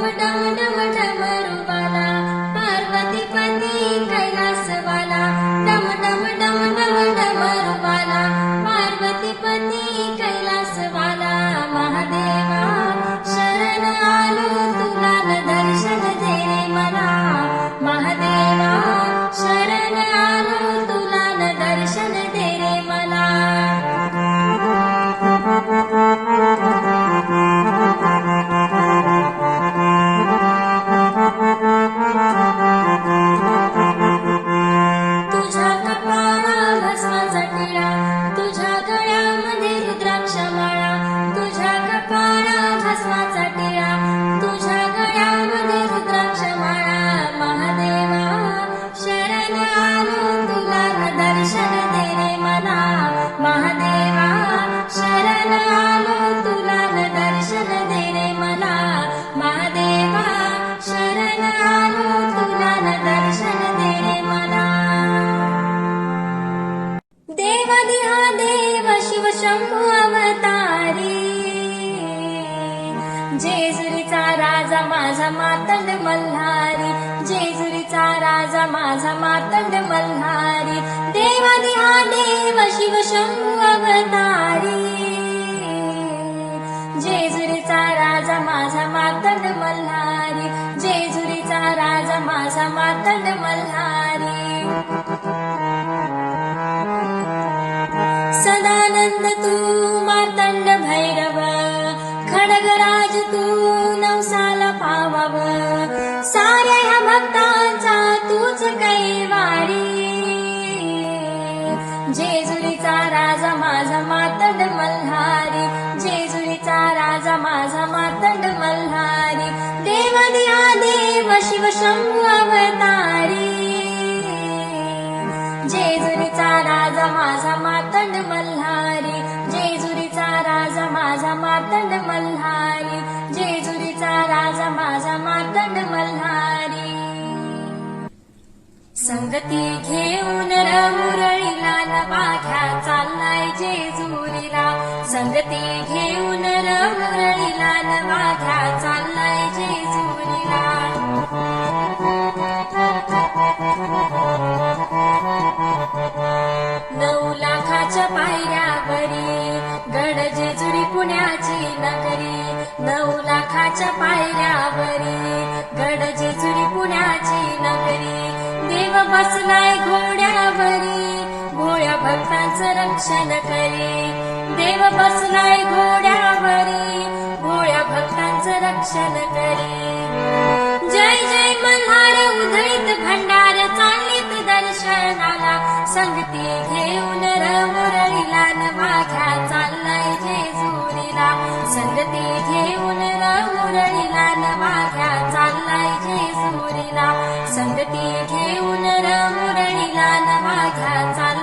डम डम डम डमरुवाला पार्वतीपती कैलासवाला डम डम डम डम डमरुवाला पार्वतीपती कैलासवाला महादेवा शरण आलो तुला न दर्शन दे रे मला महादेवा शरण आलो तुला न दर्शन दे रे मला तुझ्या कपाळा भस्माचा टिळा तुझ्या गळ्यामध्ये रुद्राक्षमाळा तुझ्या कपाळा भस्माचा टिळा तुझ्या गळ्यामध्ये रुद्राक्षमाळा महादेवा शरण आलो तुला न दर्शन दे रे मला महादेवा शरण आलो तुला न दर्शन दे रे मला महादेवा शरण आलो तुला न दर्शन दे रे मला देवाधिदेव शिव शंभू अवतारी जेजुरीचा राजा माझा मातंड मल्हारी जेजुरीचा राजा माझा मातंड मल्हारी देवाधिदेव शिव शंभू अवतारी जेजुरीचा राजा माझा मातंड मल्हारी जेजुरीचा राजा माझा मातंड मल्हारी सदानंद तू मार्तंड भैरव खडगराज तू नवसाला पावाव साऱ्या ह्या भक्तांचा तूच कैवारी जेजुरीचा राजा माझा मातंड मल्हारी जेजुरीचा राजा माझा मातंड मल्हारी देवाधिदेव शिव शंभू अवतारी जेजुरीचा राजा माझा मातंड मल्हारी जेजुरीचा राजा माझा मातंड मल्हारी जेजुरीचा राजा माझा मातंड मल्हारी संगती घेऊन मुरळीला नवाख्या चाललाय जेजुरीला संगती घेऊन मुरळीला नवाख्या चाललाय जेजुरीला नऊ लाखाच्या पायऱ्यावरी गड जेजुरी पुण्याची नगरी 9 लाखाच्या पायऱ्यावरी गड जेजुरी पुण्याची नगरी देव बसलाय घोड्यावरी भोळ्या भक्तांचं रक्षण करी देव बसलाय घोड्यावरी भोळ्या भक्तांचं रक्षण करी जय जय मल्हार उधळीत भंडार चाललीत दर्शनाला संगती घेऊन मुरळीला नवाख्या चाललाय जेजुरीला संगती घेऊन मुरळीला नवाख्या चाललाय जेजुरीला संगती घेऊन मुरळीला नवाख्या चाललाय